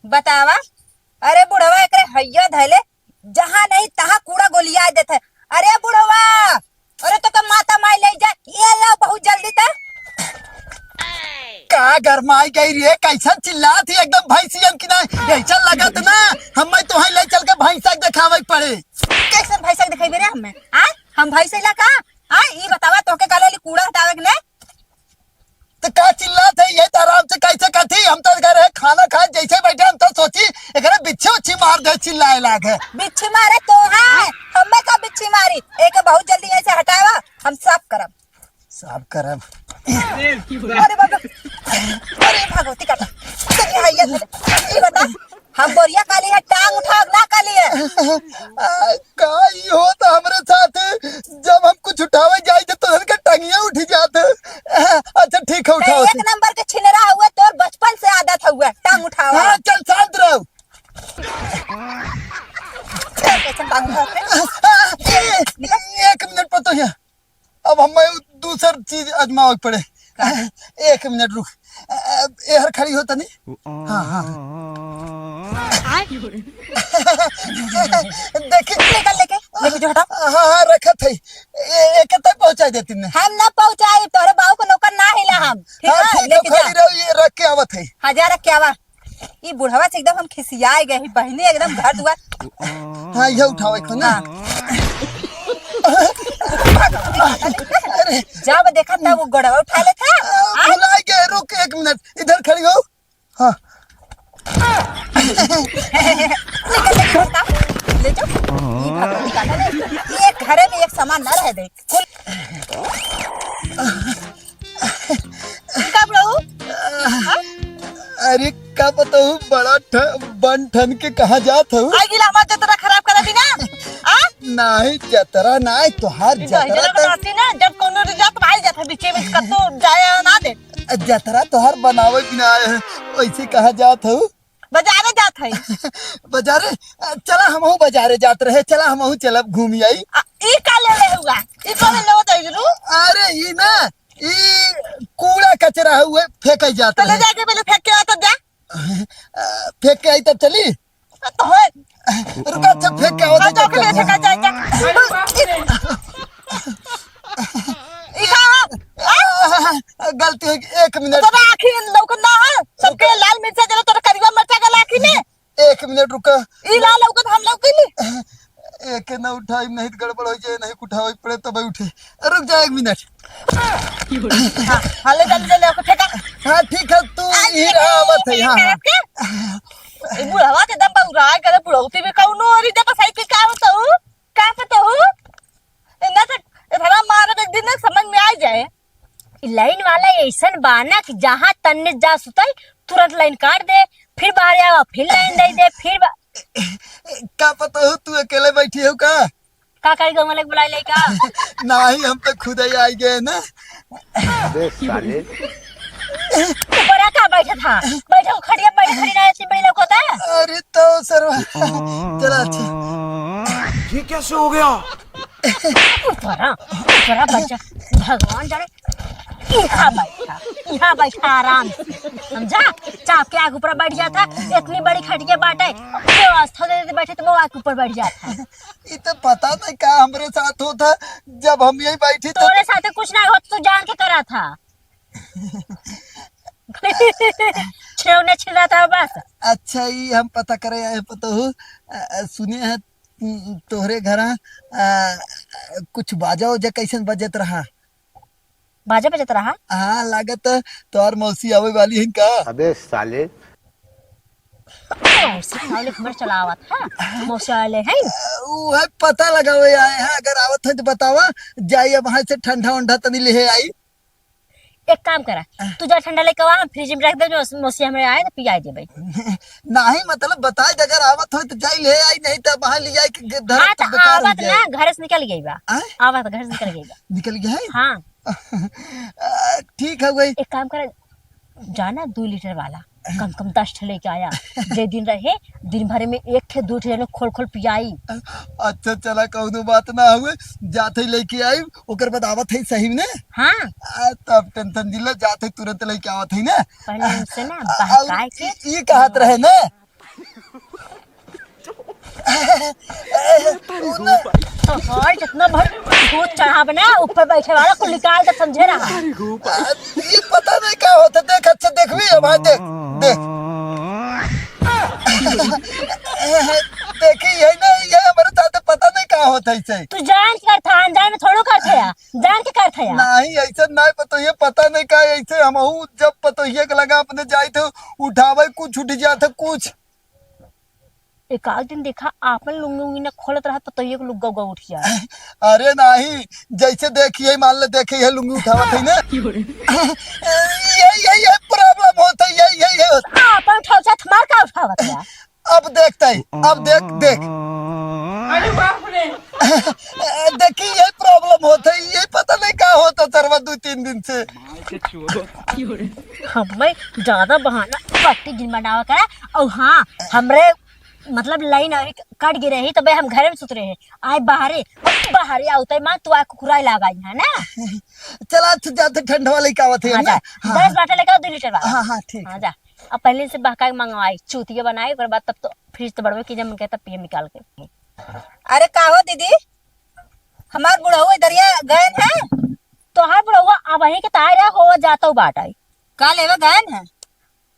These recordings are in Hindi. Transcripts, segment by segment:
बतावा। अरे बुढ़वा एकरे हैया धैले जहाँ नहीं तहाँ कूड़ा गोलिया देते। अरे बुढ़वा, अरे तो माता माई ले जा, ये ला बहुत जल्दी तक। का गरमाई गई रे, कैसन चिल्लात ही एकदम भैंसियन की नहीं ऐसा लगत ना हमें तो ले चल के भैंसा दिखावे पड़े। कैसन भैंसा दिखाई रे हमें? हम भैंसा ला का ई बतावा तोके काले कूड़ा हटावे के ने तो का चिल्लात है ये आराम से कैसे कथी? हम तो घर है खाना खाए जैसे बैठे हम तो सोची एकरे बिच्छी उच्छी मार दे चिल्लाए लागे। बिच्छी मारे तो है हमें का बिच्छी मारी एक बहुत जल्दी ऐसे हटावा हम साफ करब। साफ करब? अरे बाबा, अरे भगवती का देखिए हैया ये बता हम बोरिया काली है टांग उठा ना काली है। का ई हो तो हमरे साथ जब हम कुछ उठावे जाए तो उनके टंगिया उठ जाते। अच्छा ठीक है उठाओ। एक नंबर के छिनरा हुआ तोर बचपन से आदत हुआ टांग उठावा। हाँ चल शांत रहो। एक मिनट पतो है अब हमें दूसर चीज आजमावे पड़े। एक मिनट रुक, एहर खड़ी होता नहीं। हाँ हाँ देखिए लेके जो हटा। हाँ हाँ रखा था एक तक पहुंचा देती ने। हम ना पहुंचाई तोरे बाबू को नौकर ना हिला हम। ठीक हाँ है ठीक है खड़ी रहो, ये रख के आवत है। हजार क्या बा ये बुढ़वा से एकदम हम खिसियाए गए बहने एकदम घर दुआर। हाँ ये उठाओ एक ना। जब देखा था वो गड़वा उठा ले था। बुलाए गए, रुक एक मिनट इधर खड़ी हो। हाँ ले जाओ ये भगवती का ना ये घरे में एक सामान ना रह दे कब रहू। अरे का बताऊँ बड़ा बन ठन के कहाँ जात हूँ। आई गिला हमारा जतरा खराब कर दी ना। नहीं जतरा नहीं तोहार जतरा ना जब कोनो रिजल्ट भाई जाता बीचे में कतो जाया ना दे। जतरा तोहार बनावे बिना वैसे कहाँ जात हूँ। बाजारे जात है। बाजारे चला हमहू बाजारे जात रहे, चला हमहू चलब घूमी आई। ई का ले हुआ ई को ले होत है जरूर। अरे ई ना ई कूड़ा कचरा हुए फेंक जाता तो ले जाके पहले फेंक के आता जा। फेंक के आई तब चली तो है रुका अच्छा फेंक के आओ तो के ले फेंका जाएगा। ई का गलती है एक मिनट। तो आखी लौक ना है सबके लाल मिर्चा जला तो करिया मिर्चा गला आखी में। एक मिनट रुका ई लाल लौक हम लौक ली एक न उठाई नहीं तो गड़बड़ हो जाए, नहीं उठावे पड़े तब उठे। रुक जा एक मिनट। हां ले जल्दी ले फेंका। हाँ ठीक है तू ही आवत है। हाँ ए बुढ़वा के दम बउरा करे बुढ़ौती में कौनो और जब साइकिल का होता हूं का पता हूं ना तो भला मार एक दिन समझ में आ जाए। लाइन वाला ऐसन बाना कि जहाँ तन्ने जा सुतई तुरंत लाइन काट दे फिर बाहर आवा फिर लाइन दे दे फिर का पता हो तू अकेले बैठी हो का करी गाँव वाले बुलाई ले का। नहीं हम तो खुद ही आई गए ना। साले ऊपर का बैठा था बैठा खड़िया बैठा खड़ी ना ऐसे बैठा होता है। अरे तो सरवा चला अच्छा ये कैसे हो गया? ऊपर बच्चा भगवान जाने यहाँ बैठा आराम समझा चाप के आग ऊपर बैठ जाता। इतनी बड़ी खटिया बाटे व्यवस्था दे बैठे तो वो आग ऊपर बैठ जाता। ये तो पता नहीं क्या हमारे साथ होता जब हम यही बैठी तो तोरे साथ कुछ नहीं होता तू जान के करा था। छेवने छिला था बस। अच्छा ये हम पता करे आए पता हो सुने है तोहरे घर कुछ बाजा उजा कैसे बजत रहा। बाजा बजत रहा। हाँ लागत तोहर मौसी आवे वाली है का। अबे साले मौसी खबर चलावा था मौसी वाले हैं वो है पता लगावे आए हैं अगर आवत है तो बतावा जाइए वहां से ठंडा उंडा तनी ले आई। एक काम करा तू जा ठंडा लेके आ फ्रिज में रख दे जो मौसी हमें आए तो पिया दे भाई। नहीं मतलब बताए अगर आवत हो तो जाई ले आई नहीं तो वहां ले जाए कि हाँ तो आवत ना घर से निकल गई बा। आवत घर से निकल गई बा। निकल गया है। हाँ ठीक है भाई एक काम करा जाना 2 लीटर वाला कम कम 10 ठे लेके आया जे दिन रहे दिन भर में 1 ठे 2 ठे खोल खोल पियाई। अच्छा चला कौनो बात ना हुए जाते लेके आई ओकर बाद आवत है सही ने। हाँ तब टेंशन दिला जाते तुरंत लेके आवत है ना पहले उनसे ना बहकाए के ये कहत रहे ना और जितना भर भूत चढ़ा बना ऊपर बैठे वाला को निकाल के समझे रहा। ये पता नहीं क्या होता, देख अच्छा देख भी हमारे देख देख देखी यही नहीं, ये हमारे साथ पता नहीं क्या होता ऐसे। तू जान के करता अनजान में थोड़ो करते या जान के करता या नहीं ऐसा नहीं पता, ये पता नहीं क्या ऐसे हम जब पता ये लगा अपने जाए थे उठावे कुछ उठ जाते कुछ। एक आध दिन देखा आपन लुंगी न खोलत रहा तो ये लुग्गा उगा उठ जाए। अरे नहीं जैसे देखिए मान ले देखे ये लुंगी उठावत है ना ये प्रॉब्लम होता है ये आपन ठौसा थमार का उठावत या। अब देखता है, अब देख अरे बाप रे देखिए ये प्रॉब्लम होता है, ये पता नहीं क्या होता सरवा 2-3 दिन से। हमें ज्यादा बहाना पट्टी दिन बनावा करा और हाँ हमरे मतलब लाइन कट गिरे ही तबे हम घर में सुत रहे हैं आए बाहरे आउते मां तू आ कुकुराई लगाई है ना। चला अच्छा जाते ठंड वाले क्या होते हैं ना। 10 बाटल लेकर 2 लीटर वाला। हाँ ठीक हाँ जा अब पहले से बहका के मंगवाई चूतिया बनाई ओकर बाद तब तो फ्रिज तो बढ़वे की जब मन कहता पिए निकाल के। अरे का हो दीदी हमार बुढ़ऊ इधरिया गए हैं तो हर बुढ़वा अब वही के तार हो जाता बाटाई का लेवे गए हैं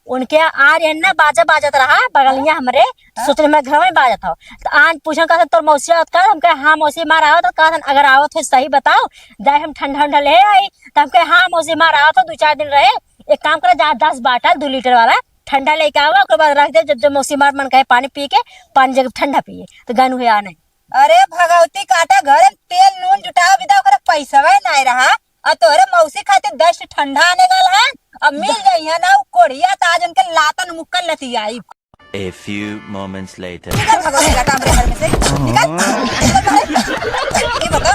उनके आ रहे ना बाजा बाजत रहा बगलिया हमरे सोच रहे मैं घर में बाजत हो तो आज पूछा का तोर मौसी आवत का हम कहे हाँ मौसी मार आवत तो कहा अगर आवत हो सही बताओ जाए हम ठंडा ले आई तो हम कहे हाँ मौसी मार आवत हो 2-4 दिन रहे एक काम करे जा 10 बाटल 2 लीटर वाला ठंडा लेके आओ उसके बाद रख दे जब मौसी मार मन कहे पानी पी के पानी जगह ठंडा पिए तो गन हुए आने। अरे भगवती काटा घर तेल नून जुटाओ विदा ओकरा पैसा नहीं रहा और तोरे मौसी खातिर 10 ठंडा आने गल है अब मिल जाई है ना कोढ़िया ताज उनके लातन मुक्कल लती आई। A few moments later. निकल भगवती काटा हमरे घर में से निकल ये बता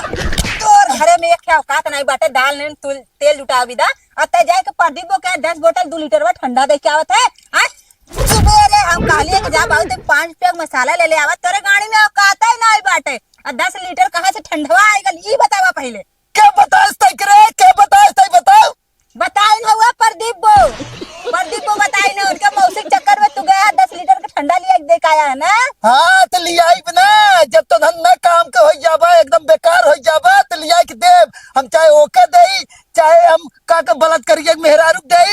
तोर घरे में एक क्या औकात नहीं बाटे दाल ने तेल जुटाओ विदा अते जाए के प्रदीप के 10 बोतल 2 लीटर में ठंडा दे के आवत है। सुबह हम काली के जा बाऊ 5 पैक मसाला ले आवत तोरे गाड़ी में औकात ही नहीं बाटे और 10 लीटर कहां से ठंडवा आएगा ये बतावा पहले क्या बताए क्या बताओ बताई ना हुआ प्रदीप बो बताई ना उनके मौसी चक्कर में तू गया 10 लीटर का ठंडा लिया देख आया है ना। हाँ तो लिया ना जब तो धंधा काम के हो जाबा एकदम बेकार हो जाबा तो लिया के देव हम चाहे ओके दे चाहे हम का बलत करिए मेहरारू दे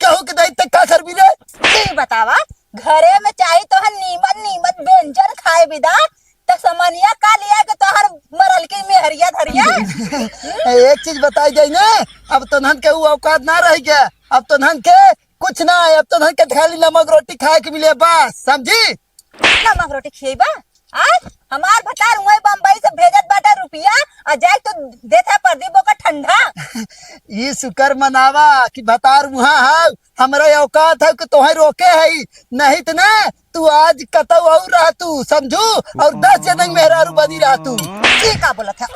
कहू के दे तो का कर भी रे ये बतावा घरे में चाहे तो हम नीमत व्यंजन खाए विदा तो समनिया का लिया के तोहर मरल के मेहरिया धरिया। एक चीज बताई जाए ना अब तो धन के औकात ना रह गया अब तो धन के कुछ ना है अब तो धन के खाली नमक रोटी खाए के मिले बस समझी नमक रोटी खिएबा आज हमार भतार हुए बम्बई से भेजत बाटा रुपया और जाए तो देता प्रदीपो का ठंडा। ये शुक्र मनावा कि भतार वहाँ है हमारा औकात है कि तुम्हें रोके है नहीं तो ना तू आज कतौ और रह तू समझू और 10 जन मेहरारू बनी रह तू। ये का बोलत है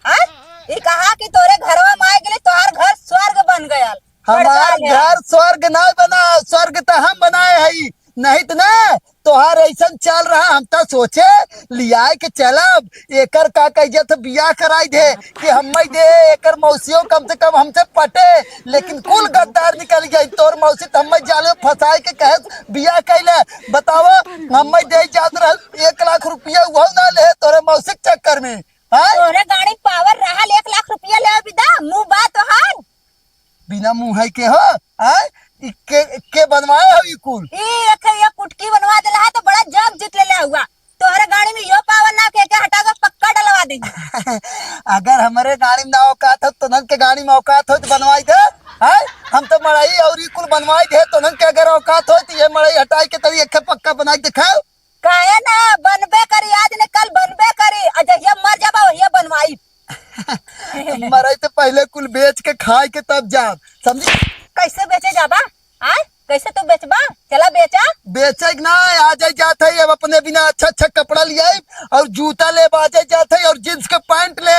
आज ये कहा कि तोरे घरवा में आए गेले तोहार घर स्वर्ग बन गया। हमार घर स्वर्ग ना बना स्वर्ग तो हम बनाए है नहीं तो ना तोहार ऐसा चल रहा हम तो सोचे लिया के चलब एकर का कहिए तो बियाह कराई दे कि हम दे एकर मौसियों कम से कम हमसे पटे लेकिन कुल गद्दार निकल गई तोर मौसी तो हम जाले फंसाए के कहे बियाह कैले बताओ हम दे जात रह 1 लाख रुपया वो ना ले तोरे मौसी चक्कर में तोरे गाड़ी पावर रहा 1 लाख रुपया ले विदा मुंह बात तोहार बिना मुंह है के हो के बनवाए हो ये कुल ये कुटकी बनवा देला है तो बड़ा जग जीत ले हुआ तोहरे गाड़ी में यो पावर ना के हटा के पक्का डलवा देंगे। अगर हमारे गाड़ी में ना औकात हो तो नन के गाड़ी में औकात हो तो बनवाई दे हम तो मड़ाई और ये कुल बनवाई दे तो नन के अगर औकात हो तो ये मड़ाई हटाई के तभी एक पक्का बना के दिखाओ काहे ना बनबे करी आज ने कल बनबे करी अजय ये मर जाबा ये बनवाई मराई तो पहले कुल बेच के खाए के तब जा समझी कैसे बेचे जाबा आज कैसे तू बेचबा चला बेचे ना आ जाए जाते है अब अपने बिना अच्छा कपड़ा लिया और जूता ले आ जाए जाते है और जींस के पैंट ले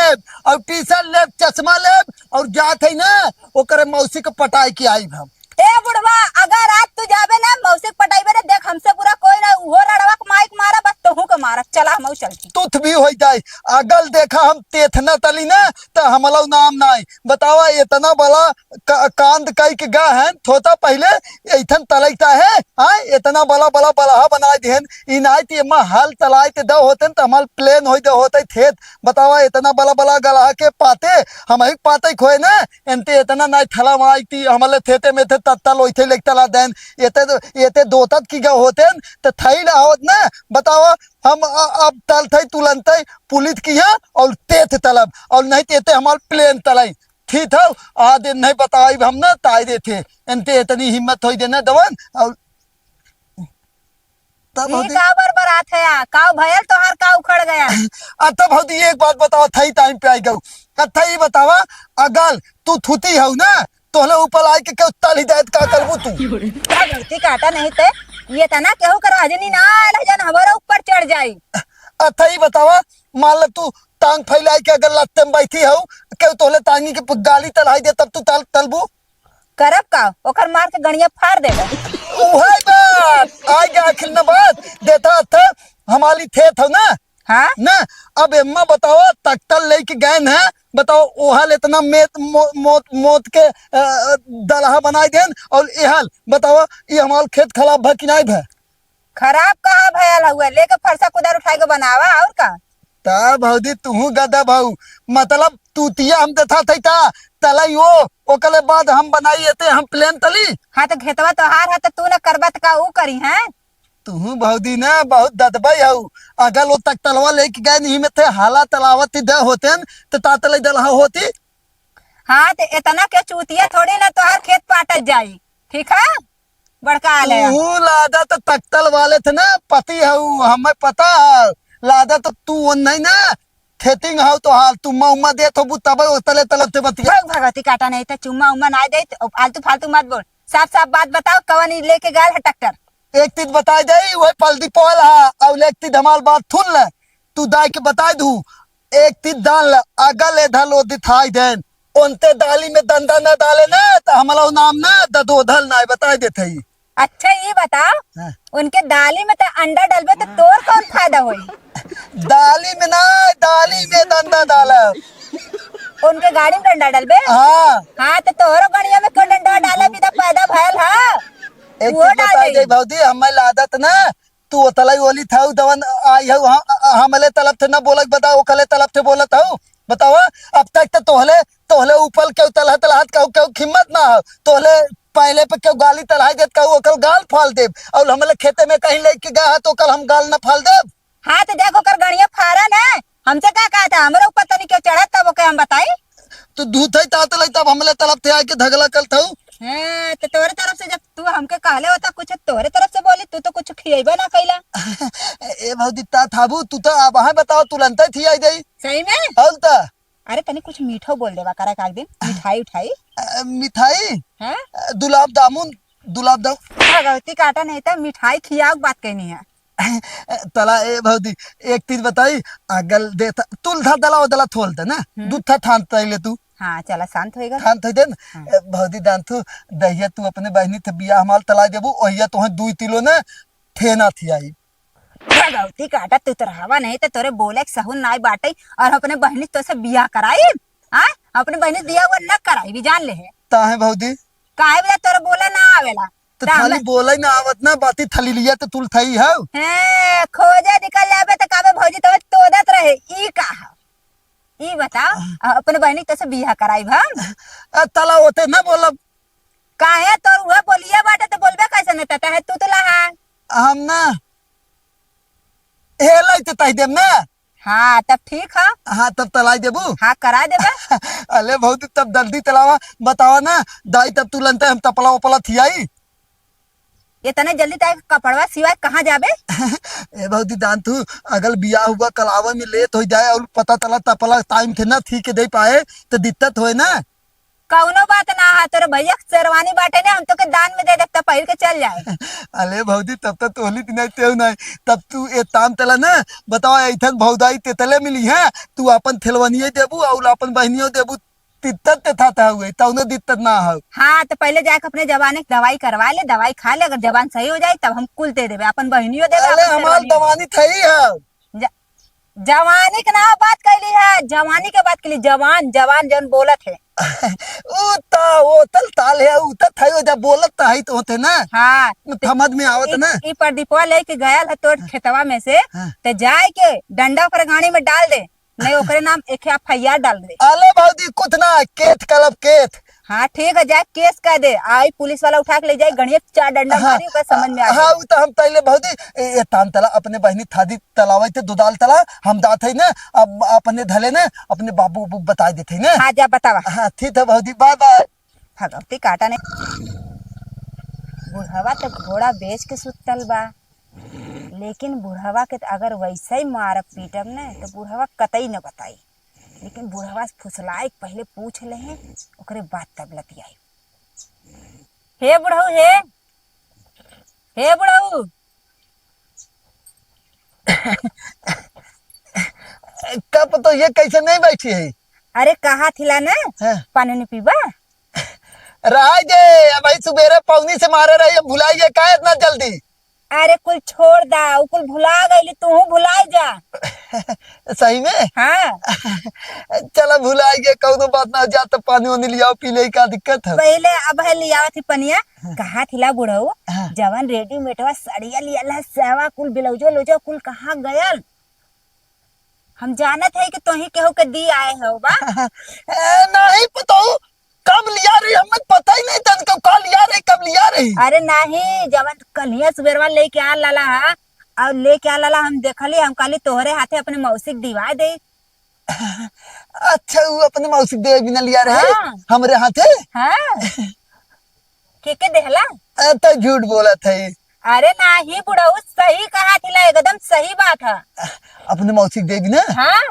और टी शर्ट ले चश्मा ले और जाते ना ओकर मौसी के पटाई की आई हम ए बुढ़वा अगर आज तू जाबे ना मौसी के पटाई देख हमसे पूरा कोई ना वो लड़वा के माइक मारा बस तोहू के मारा चला हम चलती। तुथ भी हो जाए। अगल देखा हम तेथना तली ना तो हमला नाम नाई बतावा इतना बड़ा कांद कई के गा है थोता पहले ऐथन तलैता है। हाँ इतना बड़ा बड़ा बलहा बना देन इनाइत एमा हल तलाई ते द होतन त हमल प्लेन होई दे होते खेत बतावा इतना बड़ा बड़ा गलहा के पाते हम ही पाते खोए ना एनते इतना नाई थला माईती हमले थेते में थे तत्तल ओइथे लेकतला देन येते दोतत की गा होतन त थई ना होत ना बतावा हम अब तल थे तुलंत पुलिस की है और तेथ तलब और नहीं तेते हमारे प्लेन तलाई थी था आधे नहीं बताई हम ना ताई दे थे इनते इतनी हिम्मत हो देना दवन और तब ई का बरात है का भयल तोहार का उखड़ गया। तब होती एक बात बताओ थई टाइम पे आई गऊ कथा ही बतावा अगल तू थूती हो ना तोहले ऊपर आई के क्यों तल हिदायत का करबू तू क्या गलती काटा नहीं थे ये तना केहू कर हाजनी ना आयल जन हमारा ऊपर चढ़ जाई। अच्छा ही बतावा मान ल तू टांग फैलाई के अगर लत्ते में बैठी हो क्यों तोहले टांगी के गाली तलाई दे तब तू तलबू करब का ओकर मार के गणिया फाड़ देगा। उहे बात आ गया आखिर न बात देता था हमारी थे था ना। हाँ ना अब एम्मा बताओ तख्तल लेके गए हैं बताओ ओहल इतना मौत के दलहा बनाई देन और एहल बताओ ये हमार खेत खराब भा कि नहीं भा खराब कहाँ भयल हुआ लेके फरसा कुदार उठाए के बनावा और का ता भौदी तू गदा भाऊ मतलब तूतिया हम देखा था तलाई वो ओकले बाद हम बनाई थे हम प्लेन तली। हाँ तो घेतवा तोहार है तो तू न करबत का ऊ करी है तू भौदी ना बहुत ददबई हऊ अगर वो तक तलवा लेके गए नहीं में थे हाला तलावत दे होते तो तातले दलहा होती। हाँ तो इतना के चूतिया थोड़ी ना तोहार खेत पाटत जाई ठीक है बड़का आले तू लादा तो तख्तल वाले थे ना पति हऊ हमें पता है लादा तो तू नहीं ना खेतिंग हो तो हाल तू उम्मा दे तो तब तले तलब ते बतिया भगवती काटा नहीं था चुम्मा उम्मा ना दे तो फालतू फालतू मत बोल साफ साफ बात बताओ कवन ई लेके गए है ट्रैक्टर एक तीन बता दे वही पलदी पोल है और एक तीन हमार बात थुन ले तू दाई के बता दू एक तीन डाल अगल इधर ओ दिखाई देन उनते दाली में दंदा न डाले ना तो हमारा नाम ना ददोधल ना बता देते ही। अच्छा ये बताओ हाँ। उनके दाली में तो अंडा डलबे तो तोर कौन फायदा होई दाली में ना दाली में दंदा डाला उनके गाड़ी में डंडा डलबे। हाँ हाँ तो तोहरो गड़िया में कोई डंडा डाले भी तो पैदा भयल है एक वो चीज डाल बता दे। दे भौदी हमें लादत ना तू तलाई ओली था दवन आई हो हमले तलब थे ना बोलक बताओ कले तलब थे बोलत हो बताओ अब तक तो तोहले ऊपर क्यों तलह तलहत क्यों हिम्मत ना हो तोहले पहले पे क्यों गाली तलाई देत कहू कल गाल फाल देब और हमले खेते में कहीं लेके गया तो कल हम गाल ना फाल देब। हाँ तो देखो कर गड़िया फारा ना हमसे क्या कहा था हमारे ऊपर तनी क्यों चढ़ा तब ओके हम बताई तो दूध है तात लई तब हमले तलब थे आके धगला कल था। हाँ तो तोरे तरफ से जब तू हमके कहले होता कुछ तोरे तरफ से बोली तू तो कुछ खिएबा ना कैला। ए भौदी ता थाबू तू तो अब वहां बताओ तुरंत थी आई गई सही में हल ता अरे तनी कुछ मीठो बोल देवा करा एक दिन मिठाई उठाई मिठाई है गुलाब जामुन भगवती काटा नहीं था मिठाई खियाओ बात कहनी है तला ए भौदी एक चीज बताई अगल देता तुल था दला दला थोलता ना दूध था थान तैले तू हाँ चला शांत होएगा थान थे देन भौदी दान तू दहिया तू अपने बहनी थे बिया हमाल तला देबू ओहिया तोहे 2 किलो ना थेना थी आई भगवती काटा तू तो रहावा नहीं तो तोरे बोले सहून नाई बाटे और अपने बहनी तो से बियाह कराई हाँ अपने बहनी दिया हुआ न कराई भी जान ले है ताहे भौदी काहे बजा तोरे बोला ना आवेला तो थाली बोले ना आवत ना बाती थली लिया तो तुल थई है हैं खोजे निकल जाबे तो काबे भौजी तो तोदत रहे ई कहा ई बताओ अपने बहनी तो से बियाह कराई हम तला होते ना बोलब काहे तोर उहे बोलिया बाटे तो बोलबे कैसे नहीं तता है तू तो लहा हम ना हेलाई ते तई देम ना हाँ तब ठीक है हाँ तब तलाई देबू हाँ करा देबे अले बहुत तब जल्दी तलावा बतावा ना दाई तब तुलंते हम तपला उपला थी आई इतने जल्दी ताए कपड़वा सिवाय कहाँ जाबे ए बहुत दान तू अगल बिया हुआ कलावा में लेट हो जाए और पता चला तपला टाइम थे ना थी के दे पाए तो दिक्कत होए ना कौनो बात ना है तोरे भैया शेरवानी बाटे ने हम तो के दान में दे देता पहिर के चल जाए अले भौदी तब तक तोहली नहीं तेव नहीं तब तू ए ताम तला ना बताओ ऐठन भौदाई तेतले मिली है तू अपन थेलवनिये देबू और अपन बहनियों देबू दिक्कत ते था हुए तौनो दिक्कत ना हो। हाँ तो पहले जाके अपने जवान की दवाई करवा ले दवाई खा ले अगर जवान सही हो जाए तब हम कुल दे देवे अपन बहनियों देवे अरे अपन हमार शेरवानियों दवानी थई है जवानी के ना बात कैली है, जवानी के बात कैली, जवान जवान जन बोलत है। वो तल ताल है उतर थायो जब बोलत है तो होते ना। हाँ समझ में आवत ना। ई प्रदीपवा लेके गया है तोर खेतवा में से, हाँ। ते जाए के डंडा ओकरे गाड़ी में डाल दे, नहीं ओकरे नाम एक FIR डाल दे। अले भौजी कुछ ना केथ कलब केथ। हाँ ठीक है, जाए केस कह दे, आई पुलिस वाला उठा के ले जाए, गणित 4 डंडा मारी ओकर समझ में आ हाँ वो तो हम तैले भौजी ये तान तला अपने बहनी थादी तलावे थे दुदाल तला हम दात है ना अब अपने धले ना अपने बाबू उबू बता देते ना। हाँ जा बतावा। हाँ ठीक है भौजी बाय बाय। भगवती काटा ने बुढ़वा तो घोड़ा बेच के सुतल बा, लेकिन बुढ़वा के अगर वैसे ही मारब पीटब ने तो बुढ़वा कतई न बताई, लेकिन बुढ़वा से फुसलाए पहले पूछ ले हैं ओकरे बात तब लतियाई। हे बुढ़ऊ हे बुढ़ऊ कब तो ये कैसे नहीं बैठी है। अरे कहा थिला ना हाँ। पानी नहीं पीबा। राय दे भाई सुबेरे पौनी से मारे रही भुलाइए का इतना जल्दी। अरे कुल छोड़ दा, उ कुल भुला गईली, तू भुलाई जा। सही में। हाँ चला भुलाइए कौनो बात ना जा तो पानी वानी लियाओ पी ले का दिक्कत है। पहले अब है लियावत थी पनिया। कहा थिला बुढ़ऊ हाँ। जवन रेडीमेडवा सड़िया लिया सेवा कुल ब्लाउजो लोजो कुल कहाँ गयल। हम जानत है कि तोही केहू के दी आए हो बा। नहीं पता कब लिया रही हमें पता ही नहीं था कब लिया रही कब लिया रही। अरे नहीं, जवन कलिया सुबेरवा लेके आ लाला हा और लेके आ लाला हम देखली, हम कहली तोहरे हाथे अपने मौसी के दिवा दे। अच्छा वो अपने मौसी दे बिना लिया रहे। हाँ। हमरे हाथे। हाँ के देहला। तो झूठ बोला था। अरे नहीं बुढ़ऊ सही कहा थिला, एकदम सही बात है। अपने मौसी दे बिना। हाँ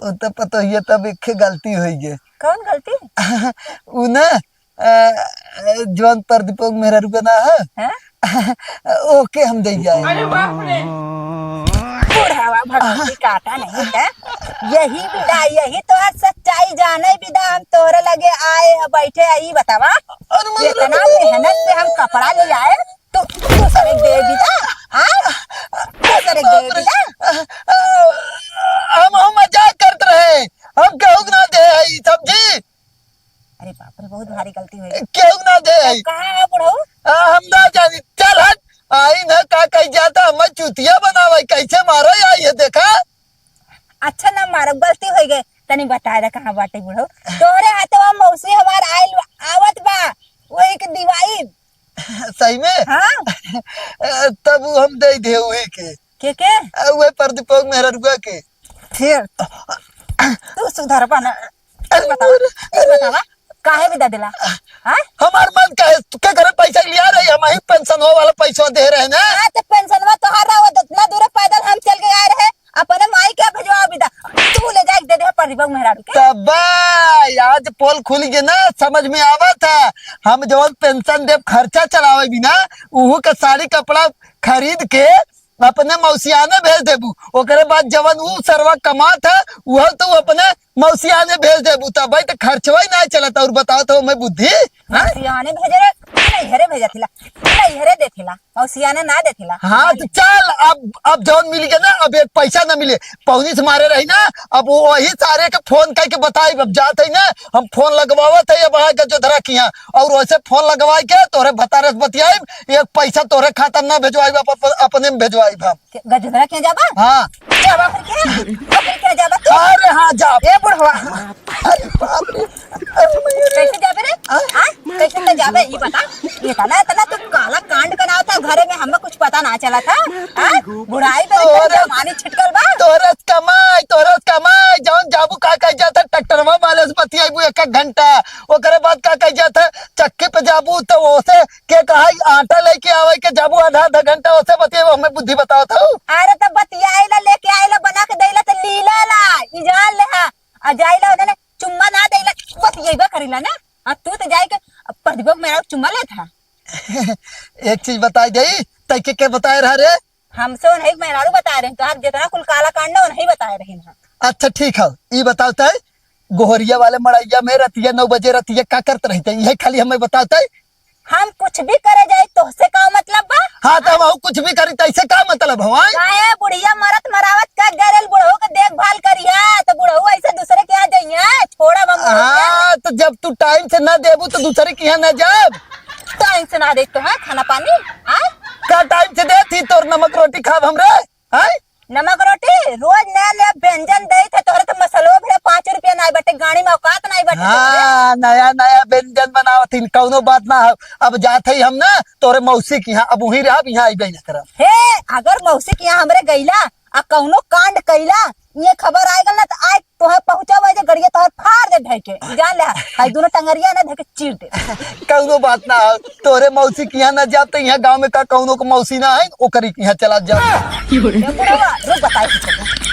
वो तो पता ही है तब एक गलती हुई है। कौन गलती। वो ना जवान प्रदीप मेरा रुकना है। हाँ? ओके हम दे जाए। बुढ़ावा भगवती काटा नहीं है, यही विदा, यही तो आज सच्चाई जाने विदा हम तोहरे लगे आए हैं बैठे आई बतावा। इतना मेहनत से हम कपड़ा ले आए तो दूसरे दे विदा। दूसरे दे विदा। हम मजाक करते रहे हम केहू ना दे समझी। अरे बाप रे बहुत भारी गलती हुई। केहू ना दे कहाँ है बुढ़ऊ। हम ना जानी चल हट आई ना का कही जाता हम चुतिया बनावे कैसे मारो आई है देखा। अच्छा ना मारो गलती हो गई, तनी बता दे कहाँ बाटे बुढ़ऊ। तोहरे हाथे मौसी हमार आइल आवत बा वो एक दिवाई। सही में। हाँ तब हम दे दे हुए के वे प्रदीप मेहरा रुआ के फिर तू सुधर पाना। बतावा काहे विदा दिला। हाँ हमार मन का है के घर पैसा लिया रही हम ही पेंशन वाला पैसा दे रहे ना। हाँ तो पेंशन में तोहार इतना दूर पैदल हम चल के आए रहे, अपने माई क्या भेजवा विदा, तू ले जाके दे दे प्रदीप मेहरा के। तब आज पोल खुल गए ना समझ में आवा था। हम जब पेंशन दे खर्चा चलावे बिना उहू का साड़ी कपड़ा खरीद के अपने मौसियाने भेज देबू। ओकरे बाद जवन ऊ सरवा कमा था वह तो अपने मौसियाने भेज देबू तब भाई तो खर्चवा ही नहीं चलता। और बताओ तो मैं बुद्धि। मौसियाने भेजे रे नैहरे भेजा थिला, नैहरे दे थिला, मौसियाने ना दे थिला। हाँ तो चल अब जौन मिल गया ना अब एक पैसा ना मिले पौनी से मारे रही ना अब वो वही सारे के फोन करके बताई अब जाते ही ना हम फोन लगवावत है अब के जो धरा किया और वैसे फोन लगवाई के तोरे बतारस बतियाई एक पैसा तोरे खाता ना भेजवाई अपने में भेजवाई हम। गजरा क्या जाबा। हाँ जाबा फिर क्या जाबा तू। अरे हाँ जा ए बुढ़वा अरे बाप रे कैसे जाबे रे। कैसे तो जाबे ये बता। इतना तू काला कांड कराव था घरे में, हमें कुछ पता ना चला था। बुढ़ाई पे जमानी छिटकल बा। तोरस कमाई जौन जाबू का कह जाता ट्रैक्टरवा वाले से बतियाबू एक घंटा ओकरे बाद का कह जाता चक्की पे जाबू तो ओसे के कहा आटा लेके आवे के जाबू आधा घंटा ओसे बतियाबू हमें बुद्धि बताओ था। अरे तो बतियाइला लेके आइला बना के देला तो लीला ला इजान ले हा आ जाइला ओने चुम्मा ना देला बतियाइबा करिला ना। आ तू तो जाई के प्रदीप मेरा चुम्मा ले था। एक चीज बताई गई तैके के बताए रहा रे। हमसे नहीं मेहरारू बता रहे तो जितना कुल काला कांड है नहीं बता रहे हैं। अच्छा ठीक है ये बताता है गोहरिया वाले मड़ैया में रतिया 9 बजे रतिया का करते रहते यही खाली हमें बताता है। हम कुछ भी करे जाए तो से का मतलब बा। हाँ तो हम कुछ कुछ भी करी तैसे का मतलब हवाई काहे बुढ़िया मरत मरावत का गरल बुढ़ऊ के देखभाल करिया तो बुढ़ऊ ऐसे दूसरे के यहाँ जाइए छोड़ा बम हाँ तो जब तू टाइम से न देबू तो दूसरे के यहाँ न जाब टाइम से ना देख तो है खाना पानी आ का टाइम से दे थी तोर नमक रोटी खाब हमरे हैं नमक रोटी रोज नया नया व्यंजन दे थे तोहरे तो मसलो भी 5 रुपया नहीं बटे गाड़ी में औकात नहीं बटे हाँ नया नया व्यंजन बनावत ही कौनो बात ना हो अब जाते ही हम ना तोरे मौसी के यहाँ अब वही रहा यहाँ आई न करब हे अगर मौसी के यहाँ हमरे गईला आ कौनो कांड कईला ये खबर आएगा ना तो आज तोहे पहुंचावे जे गड़िया तोहर फाड़ दे ढके जान ले हाय दोनों टंगरिया ना ढके चीर दे कौनो बात ना हो तोरे मौसी के यहाँ न जाब तो यहाँ गाँव में का कौनो को मौसी ना है ओकरी के यहाँ चला जाब रुक बताई